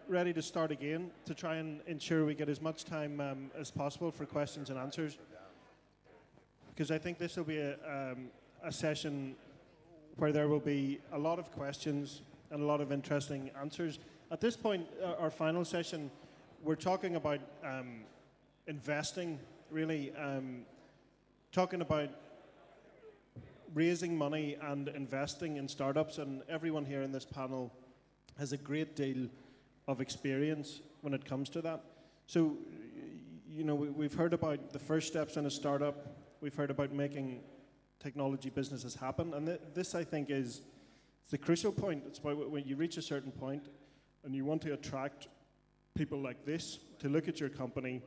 ready to start again to try and ensure we get as much time as possible for questions and answers. Because I think this will be a session where there will be a lot of questions and a lot of interesting answers. At this point, our final session, we're talking about investing, really, talking about raising money and investing in startups, and everyone here in this panel has a great deal of experience when it comes to that. So, you know, we've heard about the first steps in a startup, we've heard about making technology businesses happen, and this, I think, is the crucial point. It's about when you reach a certain point and you want to attract people like this to look at your company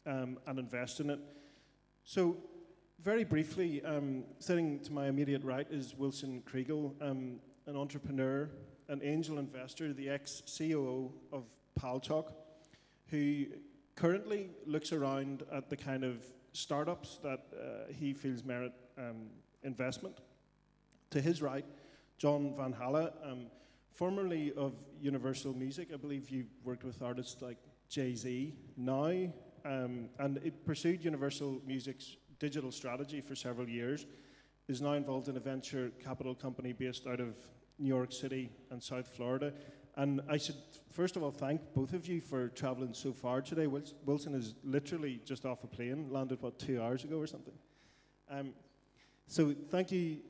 and invest in it. So, very briefly, sitting to my immediate right is Wilson Kriegel, an entrepreneur, an angel investor, the ex-COO of Paltalk, who currently looks around at the kind of startups that he feels merit investment. To his right, John Vanhala, formerly of Universal Music. I believe you've worked with artists like Jay-Z now, and it pursued Universal Music's digital strategy for several years, is now involved in a venture capital company based out of New York City and South Florida. And I should first of all thank both of you for traveling so far today. Wilson is literally just off a plane, landed, what, 2 hours ago or something? So thank you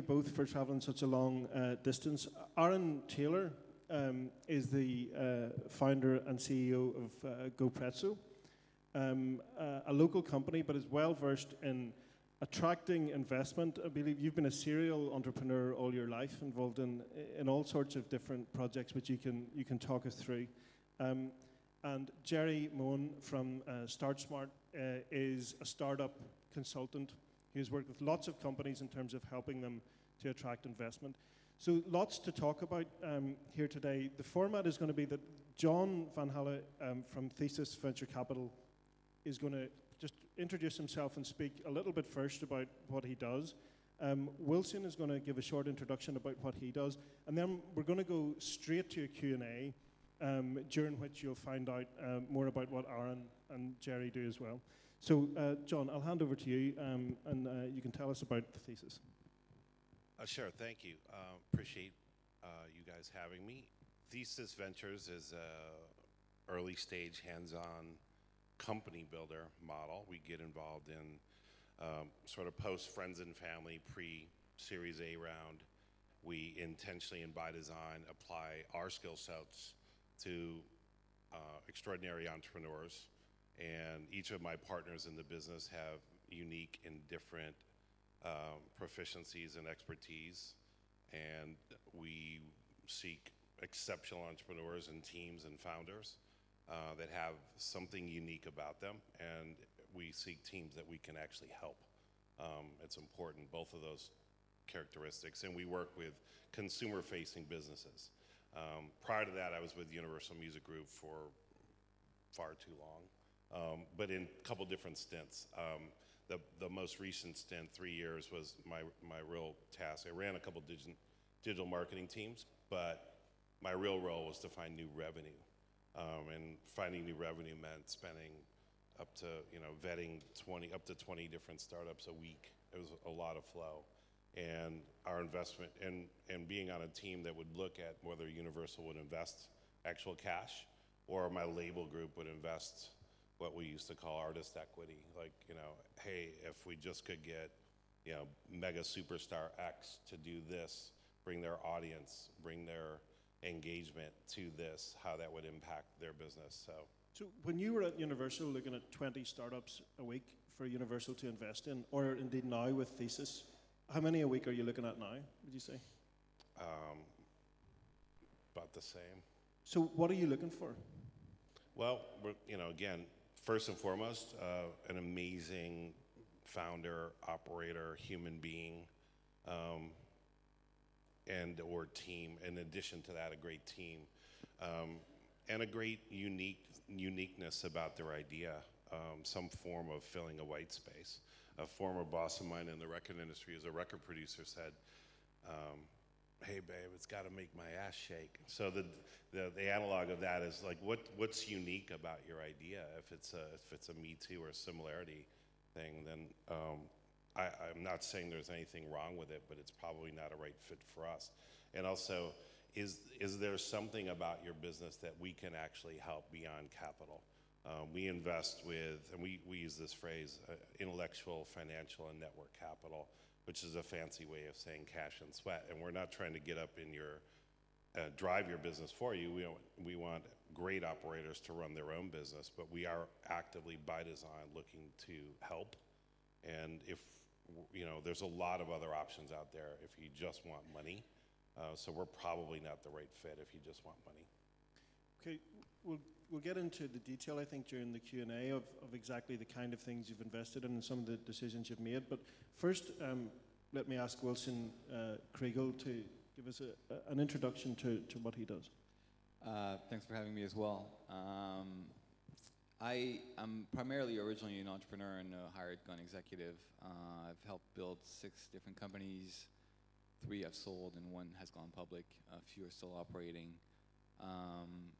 both for traveling such a long distance. Aaron Taylor is the founder and CEO of GoPretso, a local company, but is well versed in attracting investment. I believe you've been a serial entrepreneur all your life, involved in all sorts of different projects, which you can talk us through. And Gerry Moan from StartSmart is a startup consultant. He has worked with lots of companies in terms of helping them to attract investment. So lots to talk about here today. The format is going to be that John Vanhala from Thesis Venture Capital is going to just introduce himself and speak a little bit first about what he does. Wilson is going to give a short introduction about what he does, and then we're going to go straight to a Q&A, during which you'll find out more about what Aaron and Gerry do as well. So, John, I'll hand over to you, and you can tell us about the thesis. Sure, thank you. Appreciate you guys having me. Thesis Ventures is an early stage hands-on company builder model. We get involved in sort of post friends and family, pre-Series A round. We intentionally and by design apply our skill sets to extraordinary entrepreneurs. And each of my partners in the business have unique and different proficiencies and expertise. And we seek exceptional entrepreneurs and teams and founders that have something unique about them, and we seek teams that we can actually help. It's important, both of those characteristics, and we work with consumer-facing businesses. Prior to that, I was with Universal Music Group for far too long, but in a couple different stints. The most recent stint, 3 years, was my real task. I ran a couple digital marketing teams, but my real role was to find new revenue. And finding new revenue meant spending up to, vetting up to 20 different startups a week. It was a lot of flow. And our investment, and being on a team that would look at whether Universal would invest actual cash or my label group would invest what we used to call artist equity. Like, hey, if we just could get, mega superstar X to do this, bring their audience, bring their engagement to this, how that would impact their business. So when you were at Universal looking at 20 startups a week for Universal to invest in, or indeed now with Thesis, how many a week are you looking at now, would you say? About the same. So what are you looking for? Well, again, first and foremost, an amazing founder, operator, human being, and or team. In addition to that, a great team, and a great uniqueness about their idea, some form of filling a white space. A former boss of mine in the record industry, as a record producer, said, hey babe, it's got to make my ass shake. So the analog of that is like, what's unique about your idea? If it's a Me Too or similarity thing, then I'm not saying there's anything wrong with it, but it's probably not a right fit for us. And also, is there something about your business that we can actually help beyond capital? We invest with, and we use this phrase, intellectual, financial, and network capital, which is a fancy way of saying cash and sweat. And we're not trying to get up in your, drive your business for you. We want great operators to run their own business, but we are actively, by design, looking to help. And if, there's a lot of other options out there if you just want money. So we're probably not the right fit if you just want money. Okay, we'll get into the detail, I think, during the Q&A of exactly the kind of things you've invested in and some of the decisions you've made. But first, let me ask Wilson Kriegel to give us an introduction to what he does. Thanks for having me as well. I'm primarily originally an entrepreneur and a hired gun executive. I've helped build 6 different companies. 3 I've sold and 1 has gone public. A few are still operating.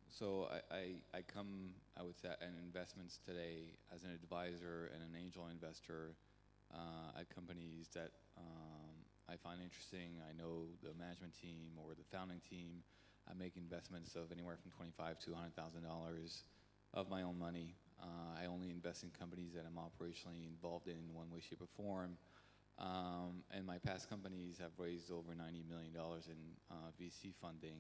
So I come, I would say, in investments today as an advisor and an angel investor at companies that I find interesting. I know the management team or the founding team. I make investments of anywhere from $25,000 to $100,000 of my own money. I only invest in companies that I'm operationally involved in one way, shape, or form. And my past companies have raised over $90 million in VC funding.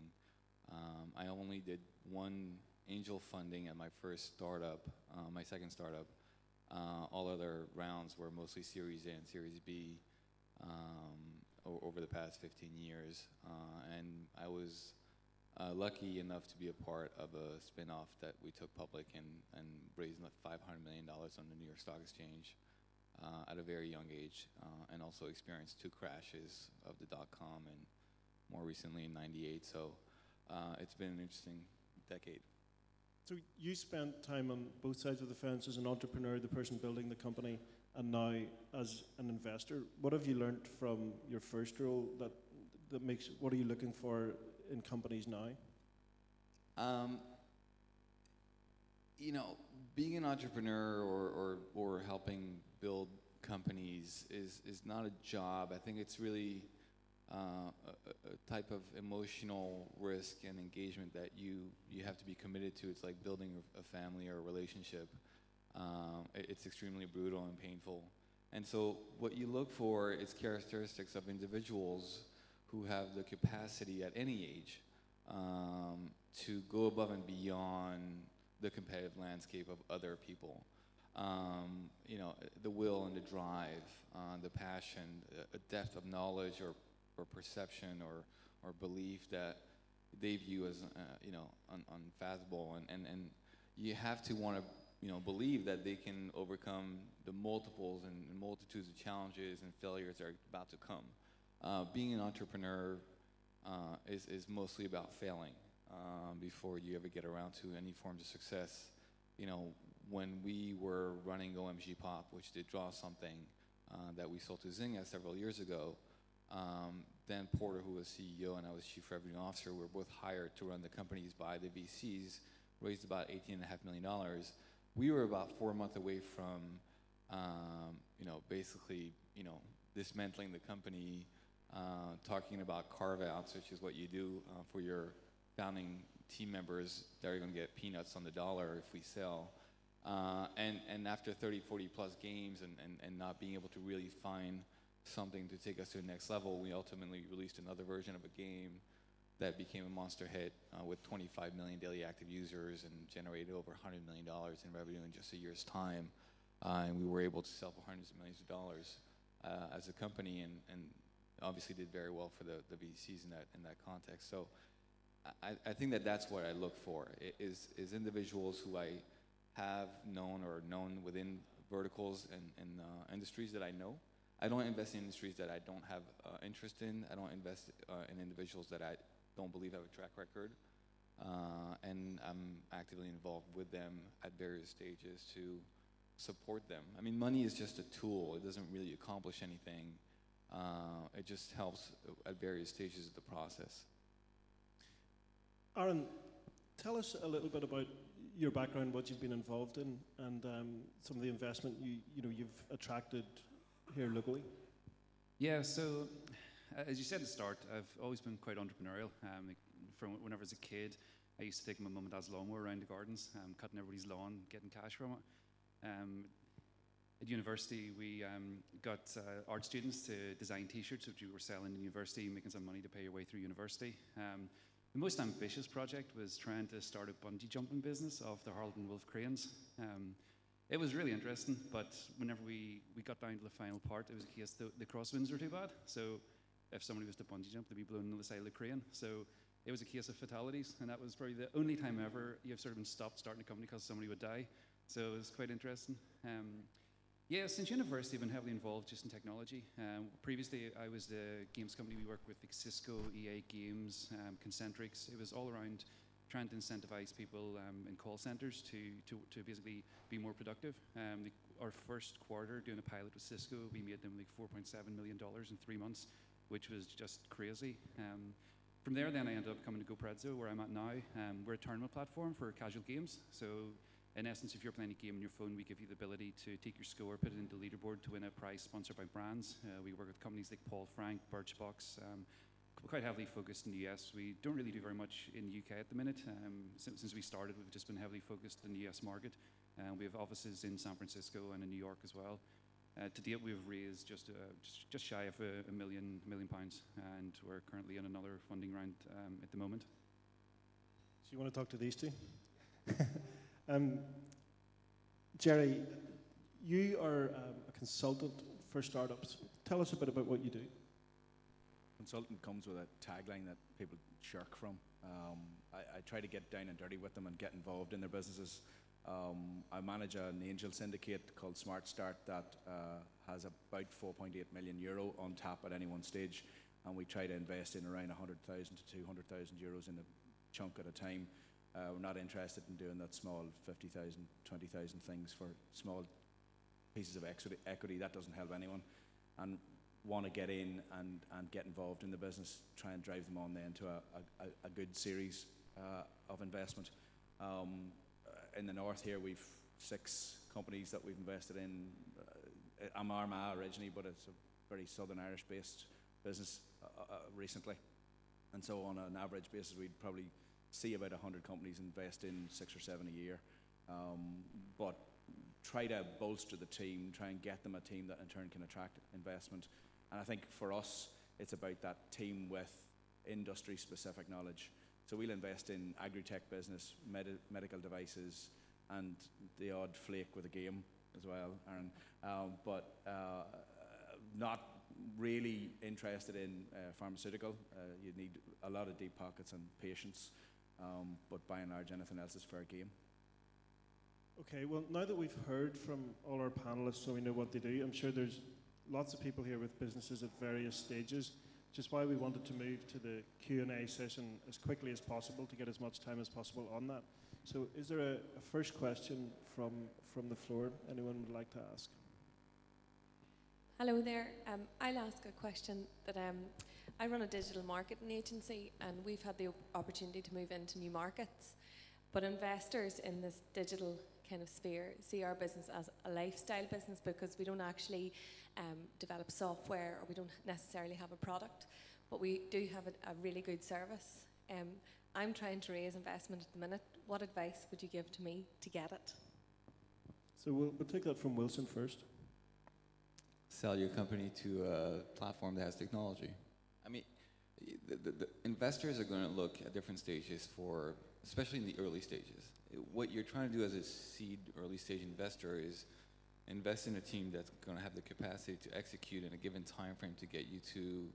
I only did 1 angel funding at my first startup, my second startup. All other rounds were mostly Series A and Series B over the past 15 years. And I was lucky enough to be a part of a spin-off that we took public and raised $500 million on the New York Stock Exchange at a very young age, and also experienced 2 crashes of the .com and more recently in '98. So it's been an interesting decade. So you spent time on both sides of the fence as an entrepreneur, the person building the company, and now as an investor. What have you learned from your first role that makes, what are you looking for in companies now? Being an entrepreneur or helping build companies is not a job. I think it's really a type of emotional risk and engagement that you have to be committed to. It's like building a family or a relationship. It's extremely brutal and painful. And so what you look for is characteristics of individuals who have the capacity at any age to go above and beyond the competitive landscape of other people. The will and the drive, the passion, a depth of knowledge or perception or belief that they view as unfathomable, and you have to want to believe that they can overcome the multiples and multitudes of challenges and failures that are about to come. Being an entrepreneur is mostly about failing before you ever get around to any forms of success. When we were running OMG Pop, which did Draw Something, that we sold to Zynga several years ago, Dan Porter, who was CEO, and I was Chief Revenue Officer, we were both hired to run the companies by the VCs, raised about $18.5 million. We were about 4 months away from, basically, dismantling the company, talking about carve-outs, which is what you do for your founding team members that are going to get peanuts on the dollar if we sell. And after 30, 40 plus games and not being able to really find something to take us to the next level, we ultimately released another version of a game that became a monster hit with 25 million daily active users and generated over $100 million in revenue in just a year's time. And we were able to sell for hundreds of millions of dollars as a company, and obviously did very well for the VCs in that context. So I think that's what I look for, is individuals who I have known or known within verticals and industries that I know. I don't invest in industries that I don't have interest in. I don't invest in individuals that I don't believe have a track record. And I'm actively involved with them at various stages to support them. I mean, money is just a tool. It doesn't really accomplish anything. It just helps at various stages of the process. Aaron, tell us a little bit about your background, what you've been involved in, and some of the investment you've attracted here locally. Yeah, so as you said at the start, I've always been quite entrepreneurial. From when I was a kid, I used to take my mum and dad's lawnmower around the gardens, cutting everybody's lawn, getting cash from it. At university, we got art students to design T-shirts, which we were selling in university, making some money to pay your way through university. The most ambitious project was trying to start a bungee jumping business off the Harleton Wolf cranes. It was really interesting, but whenever we got down to the final part, it was a case the crosswinds were too bad. So if somebody was to bungee jump, they'd be blown on the side of the crane. So it was a case of fatalities, and that was probably the only time ever you've sort of been stopped starting a company because somebody would die. So it was quite interesting. Yeah, since university, I've been heavily involved just in technology. Previously, I was the games company. We worked with like Cisco, EA Games, Concentrix. It was all around trying to incentivize people in call centers to basically be more productive. Our first quarter doing a pilot with Cisco, we made them like $4.7 million in 3 months, which was just crazy. From there, then I ended up coming to GoPrezzo, where I'm at now. We're a tournament platform for casual games. So in essence, if you're playing a game on your phone, we give you the ability to take your score, put it into leaderboard to win a prize sponsored by brands. We work with companies like Paul Frank, Birchbox, quite heavily focused in the US. We don't really do very much in the UK at the minute. Since we started, we've just been heavily focused in the US market. We have offices in San Francisco and in New York as well. To date, we've raised just shy of £1 million, and we're currently in another funding round at the moment. So you want to talk to these two? Gerry, you are a consultant for startups. Tell us a bit about what you do. Consultant comes with a tagline that people shirk from. I try to get down and dirty with them and get involved in their businesses. I manage an angel syndicate called Smart Start that has about €4.8 million on tap at any one stage, and we try to invest in around 100,000 to 200,000 euros in a chunk at a time. We're not interested in doing that small 50,000, 20,000 things for small pieces of equity. That doesn't help anyone. And want to get in and get involved in the business, try and drive them on then to a good series of investment. In the north here, we've 6 companies that we've invested in. I'm Armagh originally, but it's a very Southern Irish based business recently. And so on an average basis, we'd probably see about 100 companies invest in 6 or 7 a year. But try to bolster the team, try and get them a team that in turn can attract investment. And I think for us, it's about that team with industry-specific knowledge. So we'll invest in agri-tech business, medical devices, and the odd flake with a game as well, Aaron. But not really interested in pharmaceutical. You need a lot of deep pockets and patience, but by and large, anything else is fair game. Okay, well, now that we've heard from all our panelists so we know what they do, I'm sure there's lots of people here with businesses at various stages, which is why we wanted to move to the Q&A session as quickly as possible to get as much time as possible on that. So is there a first question from the floor anyone would like to ask? Hello there. I'll ask a question that I run a digital marketing agency, and we've had the opportunity to move into new markets. But investors in this digital kind of sphere see our business as a lifestyle business because we don't actually develop software, or we don't necessarily have a product, but we do have a really good service. I'm trying to raise investment at the minute. What advice would you give to me to get it? So we'll take that from Wilson first. Sell your company to a platform that has technology. I mean, the investors are going to look at different stages for, especially in the early stages. What you're trying to do as a seed early stage investor is invest in a team that's going to have the capacity to execute in a given time frame to get you to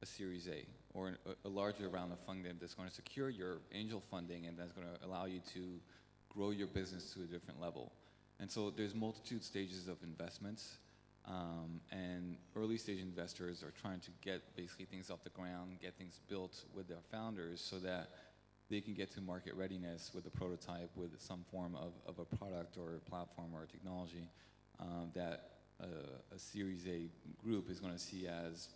a Series A or a larger round of funding that's going to secure your angel funding and that's going to allow you to grow your business to a different level. And so there's multitude stages of investments, and early stage investors are trying to get basically things off the ground, get things built with their founders so that they can get to market readiness with a prototype, with some form of a product or a platform or a technology that a Series A group is going to see as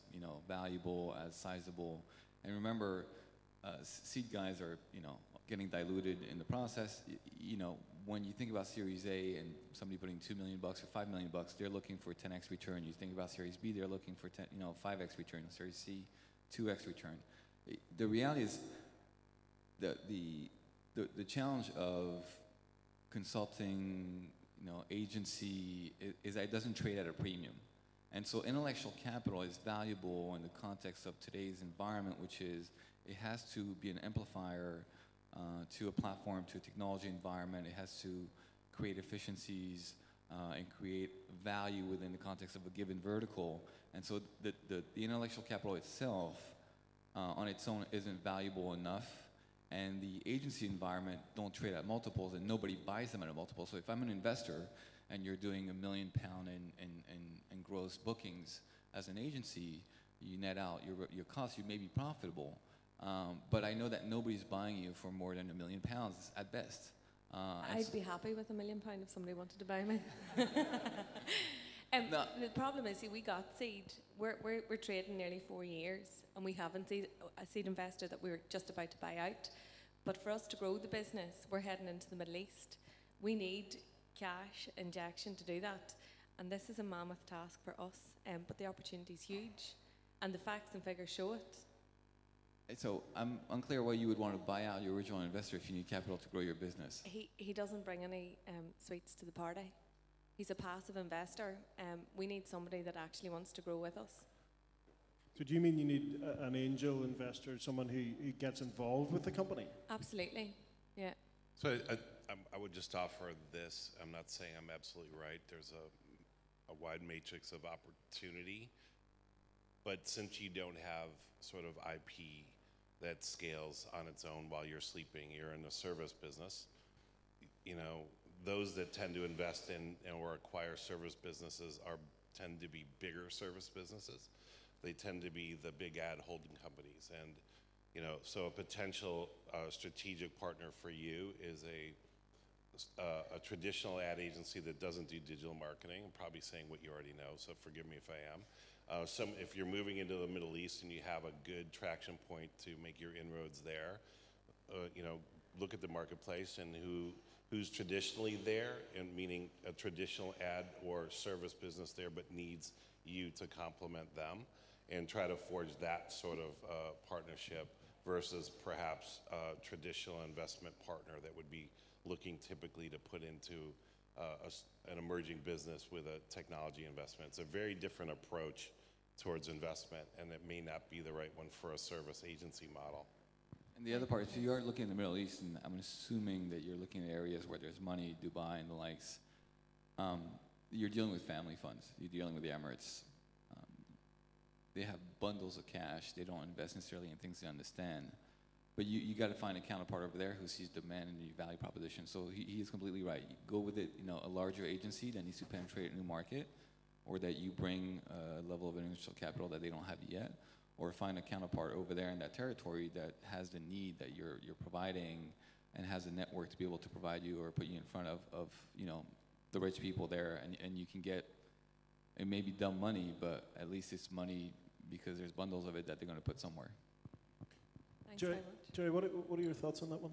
valuable, as sizable. And remember, seed guys are getting diluted in the process. When you think about Series A and somebody putting $2 million or $5 million, they're looking for 10x return. You think about Series B, they're looking for 5x return. Series C, 2x return. The reality is the challenge of consulting, agency is that it doesn't trade at a premium. And so intellectual capital is valuable in the context of today's environment, which is it has to be an amplifier to a platform, to a technology environment. It has to create efficiencies and create value within the context of a given vertical. And so the intellectual capital itself on its own isn't valuable enough. And the agency environment don't trade at multiples, and nobody buys them at a multiple. So if I'm an investor and you're doing £1 million in gross bookings as an agency, you net out your costs, you may be profitable. But I know that nobody's buying you for more than £1 million at best. I'd be happy with £1 million if somebody wanted to buy me. No. The problem is, see, we got seed. We're trading nearly 4 years, and we haven't seen a seed investor that we're just about to buy out. But for us to grow the business, we're heading into the Middle East. We need cash injection to do that, and this is a mammoth task for us. But the opportunity is huge, and the facts and figures show it. So I'm unclear why you would want to buy out your original investor if you need capital to grow your business. He doesn't bring any sweets to the party. He's a passive investor. We need somebody that actually wants to grow with us. So do you mean you need an angel investor, someone who gets involved with the company? Absolutely, yeah. So I would just offer this. I'm not saying I'm absolutely right. There's a wide matrix of opportunity. But since you don't have sort of IP that scales on its own while you're sleeping, you're in the service business, those that tend to invest in or acquire service businesses tend to be bigger service businesses. They tend to be the big ad holding companies. And, so a potential strategic partner for you is a traditional ad agency that doesn't do digital marketing. I'm probably saying what you already know, so forgive me if I am. If you're moving into the Middle East and you have a good traction point to make your inroads there, look at the marketplace and who's traditionally there, and meaning a traditional ad or service business there, but needs you to complement them, and try to forge that sort of partnership versus perhaps a traditional investment partner that would be looking typically to put into an emerging business with a technology investment. It's a very different approach towards investment, and it may not be the right one for a service agency model. And the other part, so you are looking in the Middle East, and I'm assuming that you're looking at areas where there's money, Dubai and the likes. You're dealing with family funds. You're dealing with the Emirates. They have bundles of cash. They don't invest necessarily in things they understand. But you got to find a counterpart over there who sees demand and the value proposition. So he is completely right. You go with it, a larger agency that needs to penetrate a new market, or that you bring a level of initial capital that they don't have yet, or find a counterpart over there in that territory that has the need that you're providing and has a network to be able to provide you or put you in front of the rich people there, and you can get, it may be dumb money, but at least it's money because there's bundles of it that they're going to put somewhere. Thanks Gerry, very much. Gerry, what are your thoughts on that one?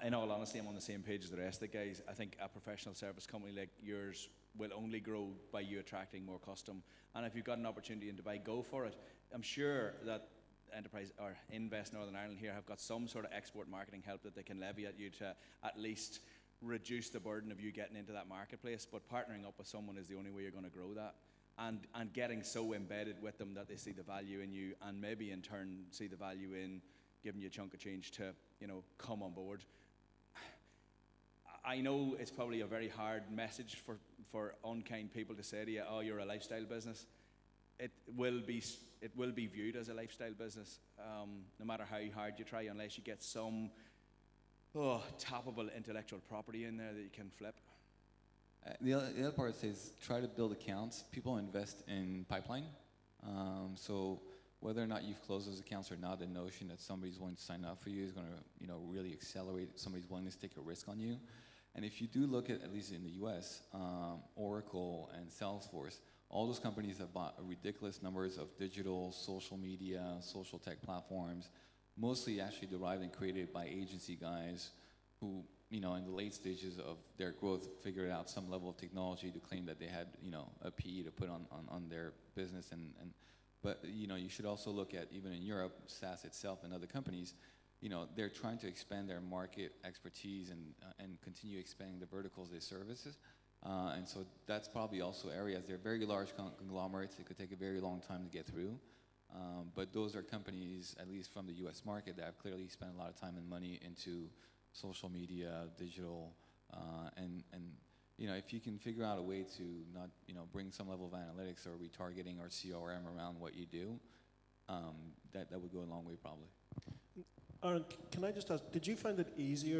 In all honesty, I'm on the same page as the rest of the guys. I think a professional service company like yours will only grow by you attracting more custom. And if you've got an opportunity in Dubai, go for it. I'm sure that Enterprise or Invest Northern Ireland here have got some sort of export marketing help that they can levy at you to at least reduce the burden of you getting into that marketplace. But partnering up with someone is the only way you're going to grow that. And getting so embedded with them that they see the value in you, and maybe in turn see the value in giving you a chunk of change to, come on board. I know it's probably a very hard message for unkind people to say to you, oh, you're a lifestyle business. It will be viewed as a lifestyle business, no matter how hard you try, unless you get some toppable intellectual property in there that you can flip. The other part says try to build accounts. People invest in pipeline. So whether or not you've closed those accounts or not, the notion that somebody's willing to sign up for you is going to really accelerate somebody's willingness to take a risk on you. And if you do look at least in the US, Oracle and Salesforce, all those companies have bought ridiculous numbers of digital, social media, social tech platforms, mostly actually derived and created by agency guys who, in the late stages of their growth, figured out some level of technology to claim that they had, a PE to put on their business. But you should also look at, even in Europe, SaaS itself and other companies, they're trying to expand their market expertise and continue expanding the verticals they services. And so that's probably also areas. They're very large conglomerates. It could take a very long time to get through. But those are companies, at least from the US market, that have clearly spent a lot of time and money into social media, digital, and if you can figure out a way to not, bring some level of analytics or retargeting or CRM around what you do, that would go a long way probably. Aaron, can I just ask, did you find it easy,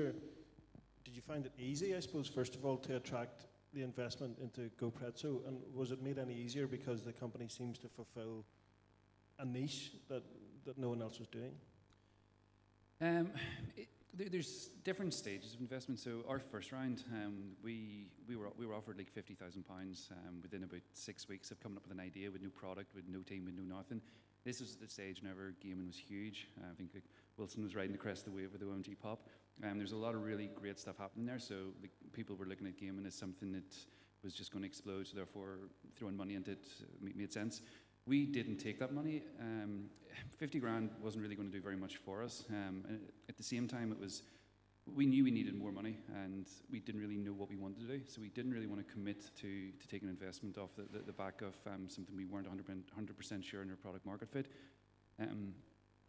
I suppose, first of all, to attract the investment into GoPrezzo, and was it made any easier because the company seems to fulfill a niche that no one else was doing? There's different stages of investment. So our first round, we were offered like £50,000 within about 6 weeks of coming up with an idea with no product, with no team, with no nothing. This was the stage whenever gaming was huge. I think Wilson was riding the crest of the wave with the OMG Pop. There's a lot of really great stuff happening there. So people were looking at gaming as something that was just going to explode. So therefore, throwing money into it made sense. We didn't take that money. 50 grand wasn't really going to do very much for us. At the same time, we knew we needed more money, and we didn't really know what we wanted to do. So we didn't really want to commit to take an investment off the back of something we weren't 100% sure in our product market fit.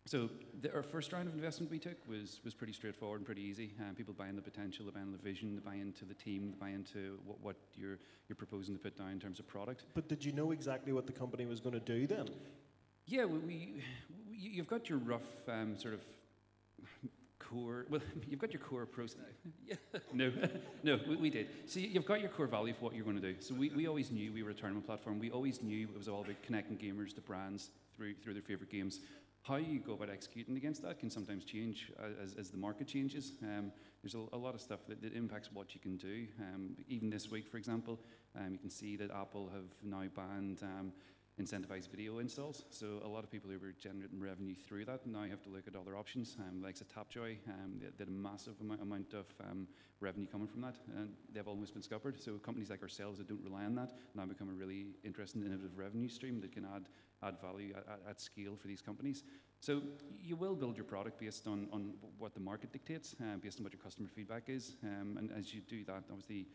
So our first round of investment we took was pretty straightforward and pretty easy. People buy in the potential, they buy in the vision, they buy into the team, they buy into what you're proposing to put down in terms of product. But did you know exactly what the company was going to do then? Yeah, you've got your rough sort of core. Well, you've got your core process. Yeah. No, we did. So you've got your core value of what you're going to do. So we always knew we were a tournament platform. We always knew it was all about connecting gamers to brands through their favorite games. How you go about executing against that can sometimes change as the market changes. There's a lot of stuff that impacts what you can do. Even this week, for example, you can see that Apple have now banned incentivized video installs. So a lot of people who were generating revenue through that now have to look at other options, like Tapjoy. They had a massive amount of revenue coming from that, and they've almost been scuppered. So companies like ourselves that don't rely on that now become a really interesting, innovative revenue stream that can add value at scale for these companies. So you will build your product based on what the market dictates, based on what your customer feedback is, and as you do that, obviously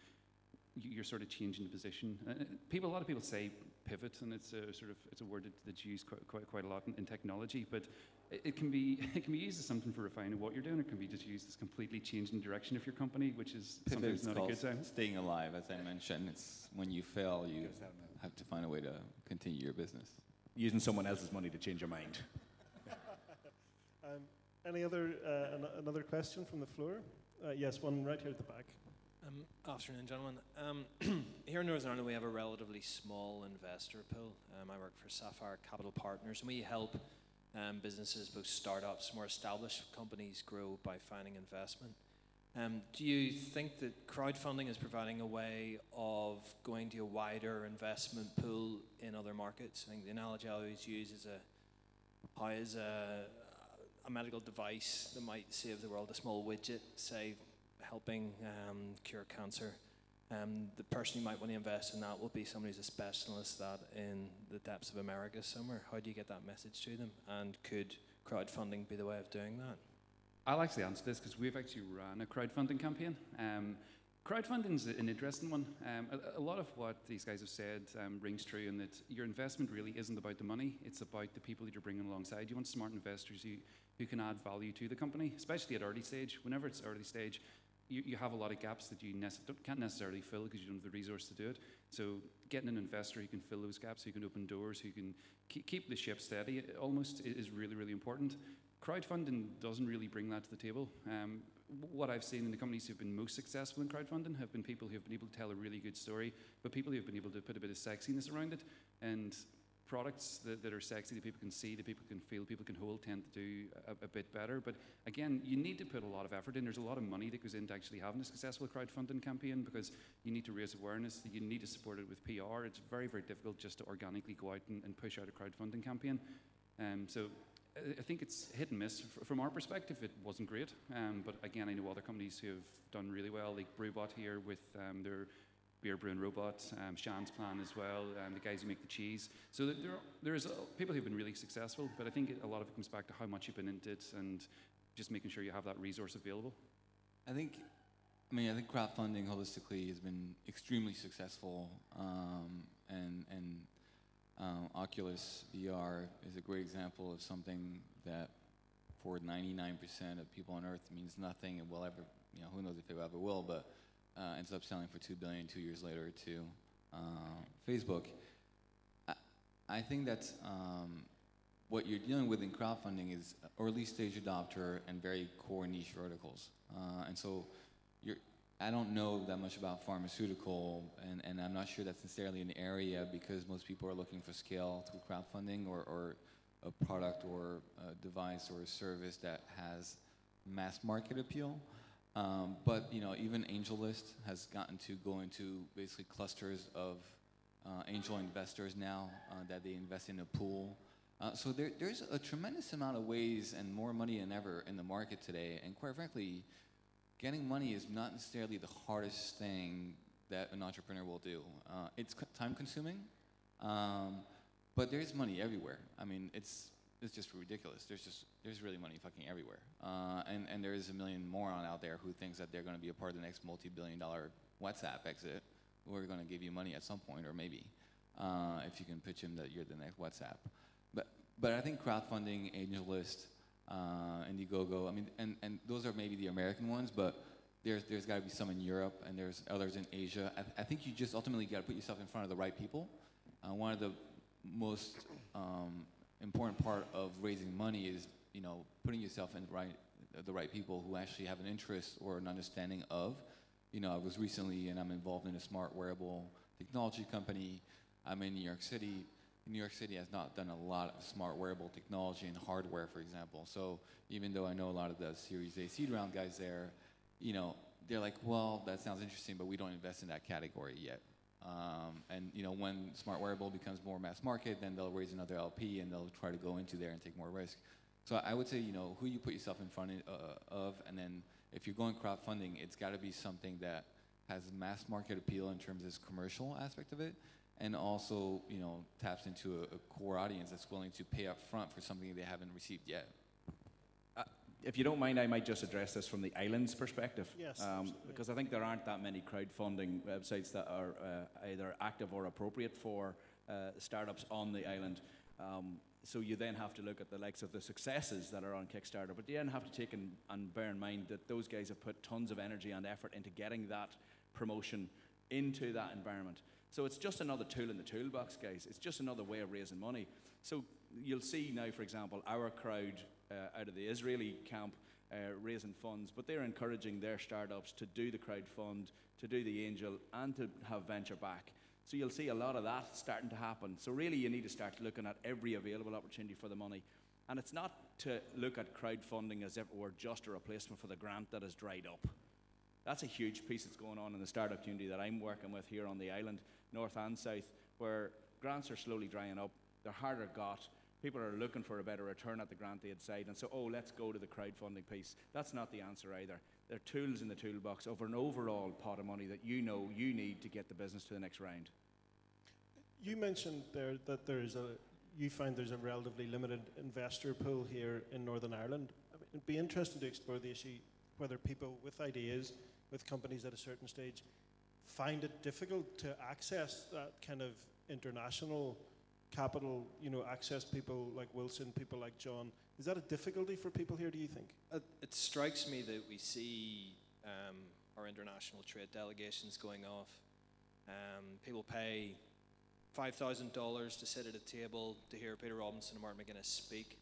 you're sort of changing the position. A lot of people say pivot, and it's a word that's used quite a lot in technology, but it can be used as something for refining what you're doing. It can be just used as completely changing the direction of your company, which is sometimes not a good time. Staying alive, as I mentioned. It's when you fail, you have to find a way to continue your business. Using someone else's money to change your mind. Any other another question from the floor? Yes, one right here at the back. Afternoon, gentlemen. Here in Northern Ireland, we have a relatively small investor pool. I work for Sapphire Capital Partners, and we help businesses, both startups, more established companies, grow by finding investment. Do you think that crowdfunding is providing a way of going to a wider investment pool in other markets? I think the analogy I always use is how is a medical device that might save the world, a small widget, say, helping cure cancer. The person who might want to invest in that will be somebody who's a specialist that in the depths of America somewhere. How do you get that message to them? And could crowdfunding be the way of doing that? I'll actually answer this because we've actually run a crowdfunding campaign. Crowdfunding is an interesting one. A lot of what these guys have said rings true in that your investment really isn't about the money. It's about the people that you're bringing alongside. You want smart investors who can add value to the company, especially at early stage. Whenever it's early stage, you have a lot of gaps that you can't necessarily fill because you don't have the resource to do it. So getting an investor who can fill those gaps, who can open doors, who can keep the ship steady almost is really, really important. Crowdfunding doesn't really bring that to the table. What I've seen in the companies who've been most successful in crowdfunding have been people who have been able to tell a really good story, but people who have been able to put a bit of sexiness around it. And products that are sexy, that people can see, that people can feel, people can hold, tend to do a bit better. But again, you need to put a lot of effort in. There's a lot of money that goes into actually having a successful crowdfunding campaign, because you need to raise awareness, you need to support it with PR. It's very, very difficult just to organically go out and push out a crowdfunding campaign. So I think it's hit and miss. From our perspective, it wasn't great. But again, I know other companies who have done really well, like Brewbot here with their beer brewing robot, Shan's plan as well, the guys who make the cheese. So there's people who've been really successful, but I think a lot of it comes back to how much you've been into it and just making sure you have that resource available. I think crowdfunding holistically has been extremely successful, and Oculus VR is a great example of something that for 99% of people on Earth means nothing and will ever, who knows if it ever will, but ends up selling for $2 billion 2 years later to Facebook. I think that's what you're dealing with in crowdfunding is early stage adopter and very core niche verticals. And so I don't know that much about pharmaceutical, and I'm not sure that's necessarily an area, because most people are looking for scale through crowdfunding or a product or a device or a service that has mass market appeal. But even AngelList has gotten to go into basically clusters of angel investors now that they invest in a pool. So there's a tremendous amount of ways and more money than ever in the market today. And quite frankly, getting money is not necessarily the hardest thing that an entrepreneur will do. It's time consuming, but there's money everywhere. I mean, it's just ridiculous. There's really money fucking everywhere. And there is a million moron out there who thinks that they're going to be a part of the next multi-billion-dollar WhatsApp exit, who are going to give you money at some point, or maybe, if you can pitch them that you're the next WhatsApp. But I think crowdfunding, AngelList, Indiegogo, I mean, and those are maybe the American ones, but there's got to be some in Europe, and there's others in Asia. I think you just ultimately got to put yourself in front of the right people. One of the most important part of raising money is, putting yourself in the right people who actually have an interest or an understanding of. I was recently, and I'm involved in a smart wearable technology company. I'm in New York City. New York City has not done a lot of smart wearable technology and hardware, for example. So even though I know a lot of the Series A seed round guys there, they're like, well, that sounds interesting, but we don't invest in that category yet. And when smart wearable becomes more mass market, then they'll raise another LP and they'll try to go into there and take more risk. So I would say, who you put yourself in front of, and then if you're going crowdfunding, it's got to be something that has mass market appeal in terms of this commercial aspect of it, and also, taps into a core audience that's willing to pay up front for something they haven't received yet. If you don't mind, I might just address this from the island's perspective. Yes, because I think there aren't that many crowdfunding websites that are either active or appropriate for startups on the island. So you then have to look at the likes of the successes that are on Kickstarter, but you then have to take and bear in mind that those guys have put tons of energy and effort into getting that promotion into that environment. So it's just another tool in the toolbox, guys. It's just another way of raising money. So you'll see now, for example, our crowd out of the Israeli camp raising funds, but they're encouraging their startups to do the crowdfund, to do the angel, and to have venture back. So you'll see a lot of that starting to happen. So really you need to start looking at every available opportunity for the money. And it's not to look at crowdfunding as if it were just a replacement for the grant that has dried up. That's a huge piece that's going on in the startup community that I'm working with here on the island, north and south, where grants are slowly drying up. They're harder got. People are looking for a better return at the grant aid side, and so, let's go to the crowdfunding piece. That's not the answer either. They're tools in the toolbox of an overall pot of money that you need to get the business to the next round. You mentioned there that you find there's a relatively limited investor pool here in Northern Ireland. I mean, it'd be interesting to explore the issue whether people with ideas, with companies at a certain stage, find it difficult to access that kind of international capital, access people like Wilson, people like John. Is that a difficulty for people here, do you think? It strikes me that we see our international trade delegations going off. People pay $5,000 to sit at a table to hear Peter Robinson and Martin McGuinness speak.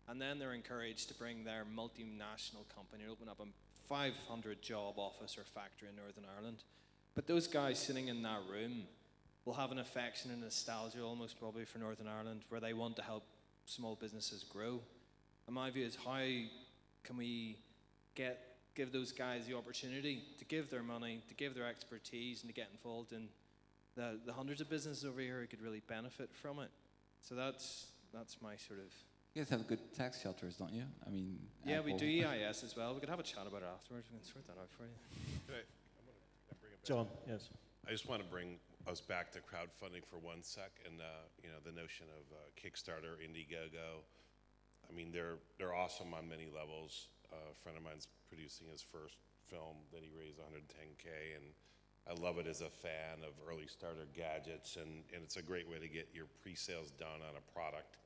And then they're encouraged to bring their multinational company and open up a 500 job office or factory in Northern Ireland. But those guys sitting in that room, will have an affection and nostalgia almost probably for Northern Ireland, where they want to help small businesses grow. And my view is, how can we give those guys the opportunity to give their money, to give their expertise, and to get involved in the hundreds of businesses over here who could really benefit from it. So that's my sort of... You guys have good tax shelters, don't you? I mean, yeah, we Apple. do EIS as well. We could have a chat about it afterwards. We can sort that out for you. Can I bring it back? John, yes. I just want to bring us back to crowdfunding for 1 sec, and you know, the notion of Kickstarter, Indiegogo. I mean, they're awesome on many levels. A friend of mine's producing his first film that he raised 110K, and I love it as a fan of early starter gadgets, and it's a great way to get your pre-sales done on a product.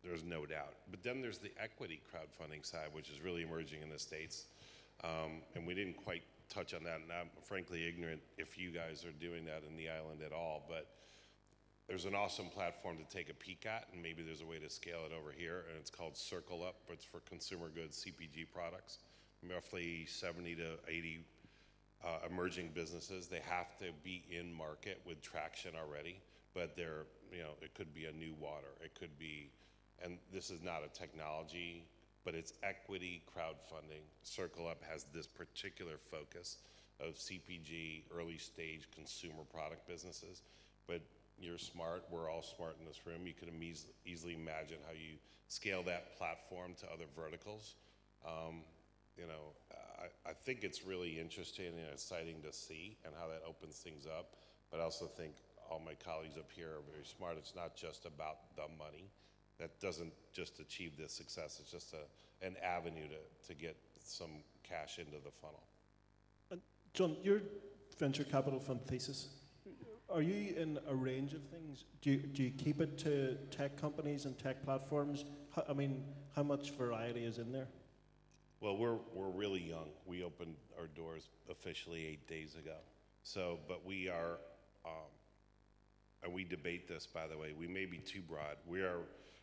There's no doubt. But then there's the equity crowdfunding side, which is really emerging in the States, and we didn't quite touch on that, and I'm frankly ignorant if you guys are doing that in the island at all, but there's an awesome platform to take a peek at, and maybe there's a way to scale it over here, and it's called Circle Up, but it's for consumer goods, CPG products. Roughly 70 to 80 emerging businesses. They have to be in market with traction already, but they're, you know, it could be a new water. It could be, and this is not a technology, but it's equity crowdfunding. Circle Up has this particular focus of CPG, early stage consumer product businesses, but you're smart, we're all smart in this room. You can easily imagine how you scale that platform to other verticals. You know, I think it's really interesting and exciting to see and how that opens things up, but I also think all my colleagues up here are very smart. It's not just about the money. That doesn't just achieve this success. It's just an avenue to get some cash into the funnel. John, your venture capital fund Thesis, are you in a range of things? Do you keep it to tech companies and tech platforms? I mean, how much variety is in there? Well, we're really young. We opened our doors officially 8 days ago. So, but we are, and we debate this, by the way, we may be too broad.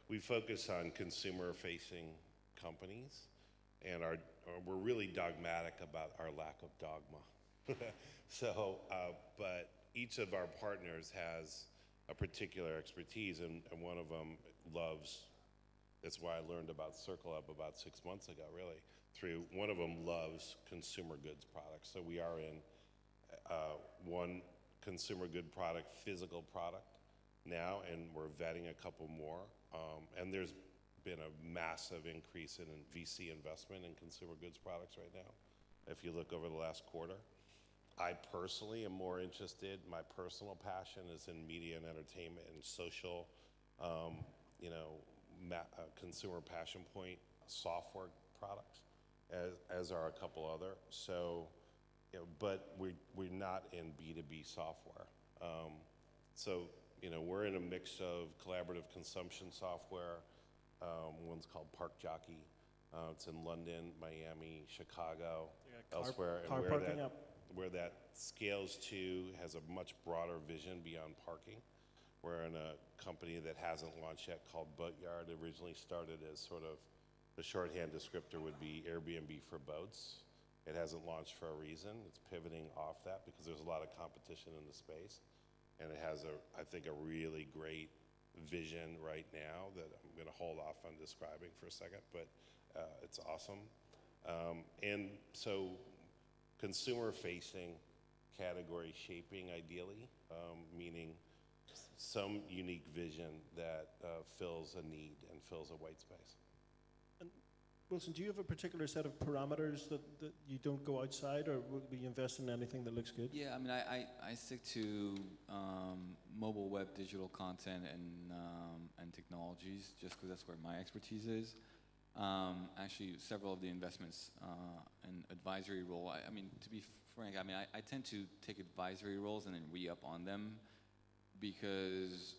We focus on consumer-facing companies, and we're really dogmatic about our lack of dogma. So, but each of our partners has a particular expertise, and one of them loves, that's why I learned about Circle Up about 6 months ago, really. One of them loves consumer goods products. So we are in one consumer good product, physical product now, and we're vetting a couple more. And there's been a massive increase in VC investment in consumer goods products right now, if you look over the last quarter. I personally am more interested, my personal passion is in media and entertainment and social, you know, consumer passion point software products, as are a couple other. So, you know, but we're not in B2B software. So, you know, we're in a mix of collaborative consumption software. One's called Park Jockey. It's in London, Miami, Chicago, elsewhere. And where that scales to has a much broader vision beyond parking. We're in a company that hasn't launched yet called Boatyard. It originally started as sort of, the shorthand descriptor would be Airbnb for boats. It hasn't launched for a reason. It's pivoting off that because there's a lot of competition in the space. And it has, I think, a really great vision right now that I'm going to hold off on describing for a second, but it's awesome. And so consumer-facing category shaping, ideally, meaning some unique vision that fills a need and fills a white space. And Wilson, do you have a particular set of parameters that you don't go outside, or will you invest in anything that looks good? Yeah, I mean, I stick to mobile web digital content and technologies, just because that's where my expertise is. Actually, several of the investments and advisory role, I mean, to be frank, I mean, I tend to take advisory roles and then re-up on them because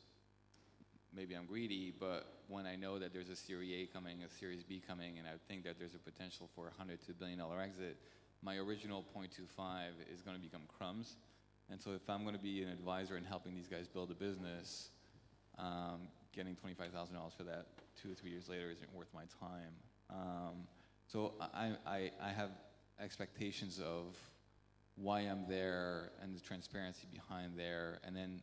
maybe I'm greedy, but when I know that there's a Series A coming, a Series B coming, and I think that there's a potential for a $100 to $1 billion exit, my original 0.25 is going to become crumbs. And so if I'm going to be an advisor and helping these guys build a business, getting $25,000 for that 2 or 3 years later isn't worth my time. So I have expectations of why I'm there and the transparency behind there, and then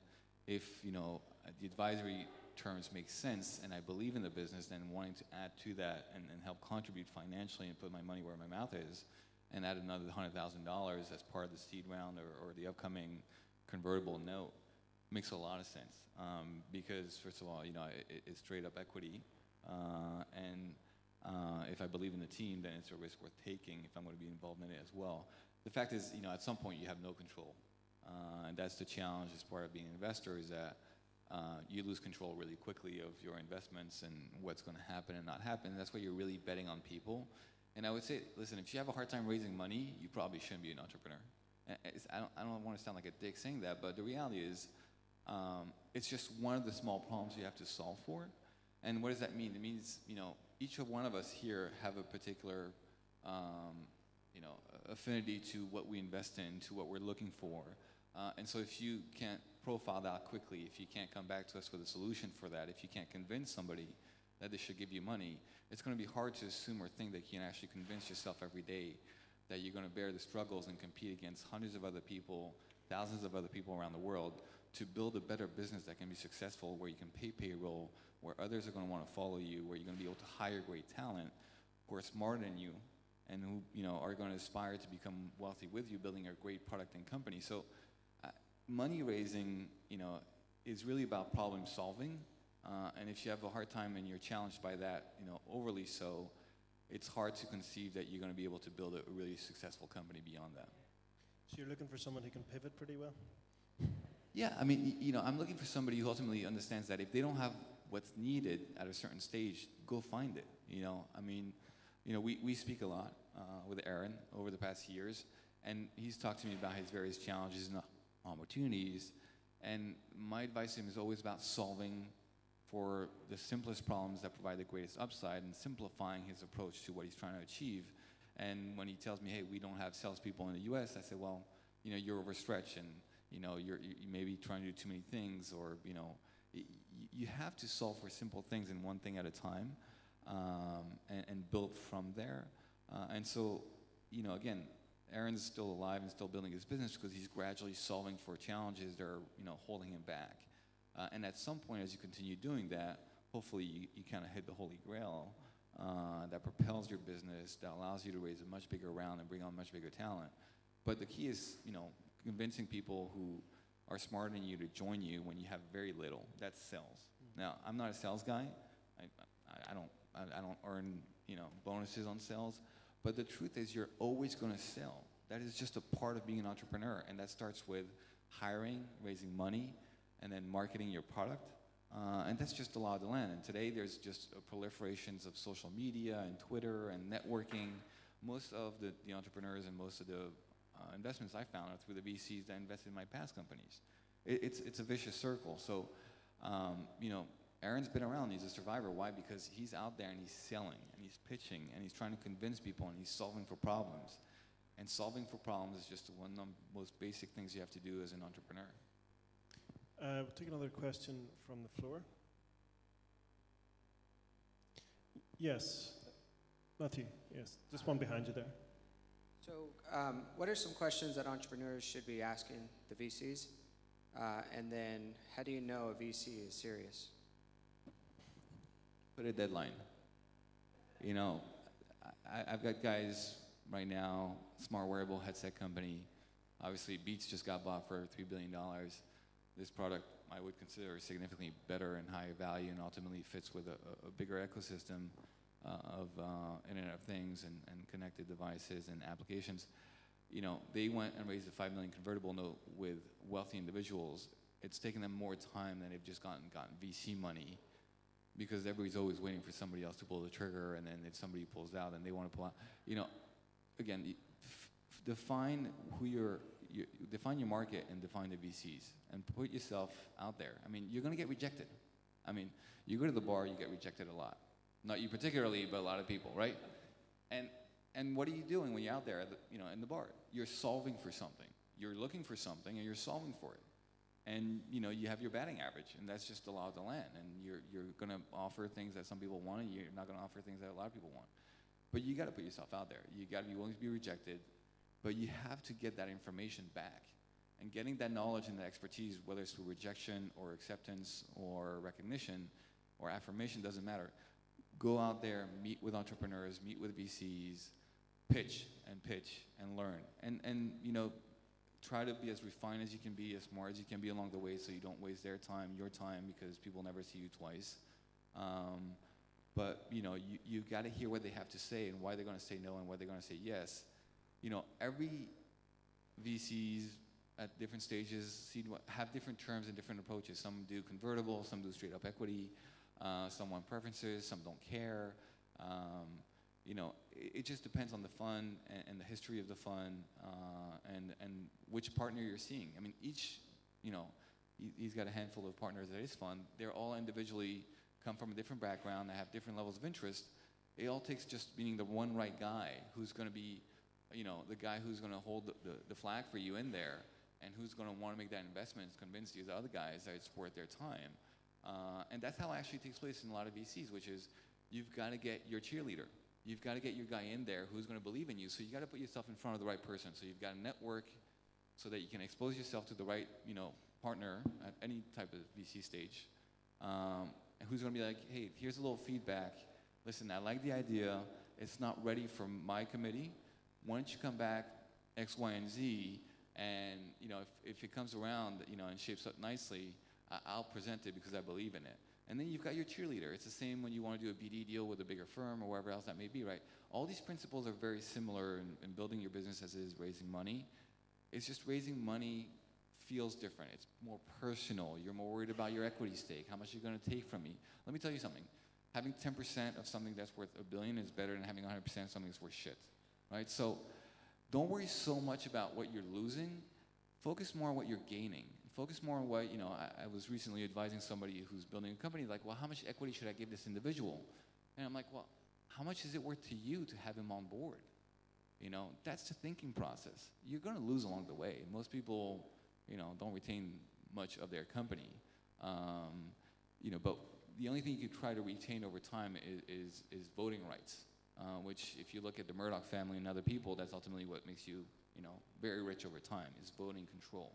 if the advisory terms make sense and I believe in the business, then wanting to add to that and help contribute financially and put my money where my mouth is, and add another $100,000 as part of the seed round or the upcoming convertible note makes a lot of sense. Because first of all, it's straight up equity, and if I believe in the team, then it's a risk worth taking if I'm going to be involved in it as well. The fact is, at some point you have no control, and that's the challenge as part of being an investor, is that you lose control really quickly of your investments and what's going to happen and not happen. And that's why you're really betting on people. And I would say, listen, if you have a hard time raising money, you probably shouldn't be an entrepreneur. I don't want to sound like a dick saying that, but the reality is, it's just one of the small problems you have to solve for. And what does that mean? It means, each one of us here have a particular, affinity to what we invest in, to what we're looking for. And so if you can't profile that quickly, if you can't come back to us with a solution for that, if you can't convince somebody that they should give you money, it's going to be hard to assume or think that you can actually convince yourself every day that you're going to bear the struggles and compete against hundreds of other people, thousands of other people around the world to build a better business that can be successful, where you can pay payroll, where others are going to want to follow you, where you're going to be able to hire great talent who are smarter than you and who are going to aspire to become wealthy with you, building a great product and company. So money raising, is really about problem solving. And if you have a hard time and you're challenged by that, overly so, it's hard to conceive that you're going to be able to build a really successful company beyond that. So you're looking for someone who can pivot pretty well? Yeah, I mean, I'm looking for somebody who ultimately understands that if they don't have what's needed at a certain stage, go find it. We speak a lot with Aaron over the past years, and he's talked to me about his various challenges and opportunities. And my advice to him is always about solving for the simplest problems that provide the greatest upside and simplifying his approach to what he's trying to achieve. And when he tells me, hey, we don't have salespeople in the US, I say, well, you're overstretched, and you may be trying to do too many things, or you have to solve for simple things and one thing at a time, and build from there. And so, again, Aaron's still alive and still building his business because he's gradually solving for challenges that are, holding him back. And at some point, as you continue doing that, hopefully you kind of hit the holy grail that propels your business, that allows you to raise a much bigger round and bring on much bigger talent. But the key is, convincing people who are smarter than you to join you when you have very little. That's sales. Now, I'm not a sales guy. I don't earn bonuses on sales. But the truth is, you're always going to sell. That is just a part of being an entrepreneur, and that starts with hiring, raising money, and then marketing your product. And that's just the law of the land. And today, there's just proliferations of social media and Twitter and networking. Most of the entrepreneurs and most of the investments I found are through the VCs that invested in my past companies. It's a vicious circle. So, Aaron's been around. He's a survivor. Why? Because he's out there and he's selling and he's pitching and he's trying to convince people and he's solving for problems. And solving for problems is just one of the most basic things you have to do as an entrepreneur. We'll take another question from the floor. Yes, Matthew. Yes, just one behind you there. So, what are some questions that entrepreneurs should be asking the VCs? And then, how do you know a VC is serious? Put a deadline. I've got guys right now, smart wearable headset company. Obviously, Beats just got bought for $3 billion. This product I would consider significantly better and higher value, and ultimately fits with a bigger ecosystem of Internet of Things and connected devices and applications. They went and raised a $5 million convertible note with wealthy individuals. It's taken them more time than they've just gotten VC money, because everybody's always waiting for somebody else to pull the trigger, and then if somebody pulls out, then they want to pull out. Again, define define your market and define the VCs, and put yourself out there. I mean, you're going to get rejected. I mean, you go to the bar, you get rejected a lot. Not you particularly, but a lot of people, right? And what are you doing when you're out there, in the bar? You're solving for something. You're looking for something, and you're solving for it. And you have your batting average, and that's just the law of the land. And you're going to offer things that some people want, and you're not going to offer things that a lot of people want. But you got to put yourself out there. You got to be willing to be rejected, but you have to get that information back. And getting that knowledge and that expertise, whether it's through rejection or acceptance or recognition or affirmation, doesn't matter. Go out there, meet with entrepreneurs, meet with VCs, pitch and learn. And you know, try to be as refined as you can be, as smart as you can be along the way, so you don't waste their time, your time, because people never see you twice. But you know, you got to hear what they have to say and why they're going to say no and why they're going to say yes. You know, every VCs at different stages have different terms and different approaches. Some do convertible, some do straight up equity, some want preferences, some don't care. You know, it just depends on the fund and the history of the fund and which partner you're seeing. I mean, each, you know, he's got a handful of partners at his fund. They're all individually come from a different background. They have different levels of interest. It all takes just being the one right guy who's going to be, you know, the guy who's going to hold the flag for you in there and who's going to want to make that investment and convince the other guys that it's worth their time. And that's how it actually takes place in a lot of VCs, which is you've got to get your cheerleader. You've got to get your guy in there who's going to believe in you. So you got to put yourself in front of the right person. So you've got to network so that you can expose yourself to the right, you know, partner at any type of VC stage. And who's going to be like, hey, here's a little feedback. Listen, I like the idea. It's not ready for my committee. Why don't you come back X, Y, and Z? And you know, if it comes around, you know, and shapes up nicely, I'll present it because I believe in it. And then you've got your cheerleader. It's the same when you want to do a BD deal with a bigger firm or wherever else that may be, right? All these principles are very similar in building your business as it is raising money. It's just raising money feels different. It's more personal. You're more worried about your equity stake, how much you're going to take from me. Let me tell you something. Having 10% of something that's worth $1 billion is better than having 100% of something that's worth shit, right? So don't worry so much about what you're losing. Focus more on what you're gaining. Focus more on what, you know, I was recently advising somebody who's building a company, like, well, how much equity should I give this individual? And I'm like, well, how much is it worth to you to have him on board? You know, that's the thinking process. You're going to lose along the way. Most people, you know, don't retain much of their company. You know, but the only thing you can try to retain over time is voting rights, which if you look at the Murdoch family and other people, that's ultimately what makes you, you know, very rich over time, is voting control.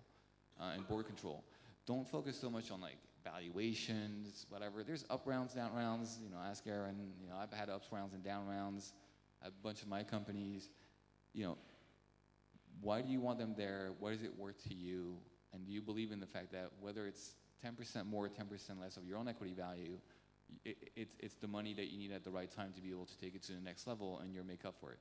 And board control. Don't focus so much on like valuations, whatever. There's up rounds, down rounds. You know, ask Aaron. You know, I've had ups rounds and down rounds. A bunch of my companies. You know, why do you want them there? What is it worth to you? And do you believe in the fact that whether it's 10% more, 10% less of your own equity value, it's the money that you need at the right time to be able to take it to the next level, and you'll make up for it.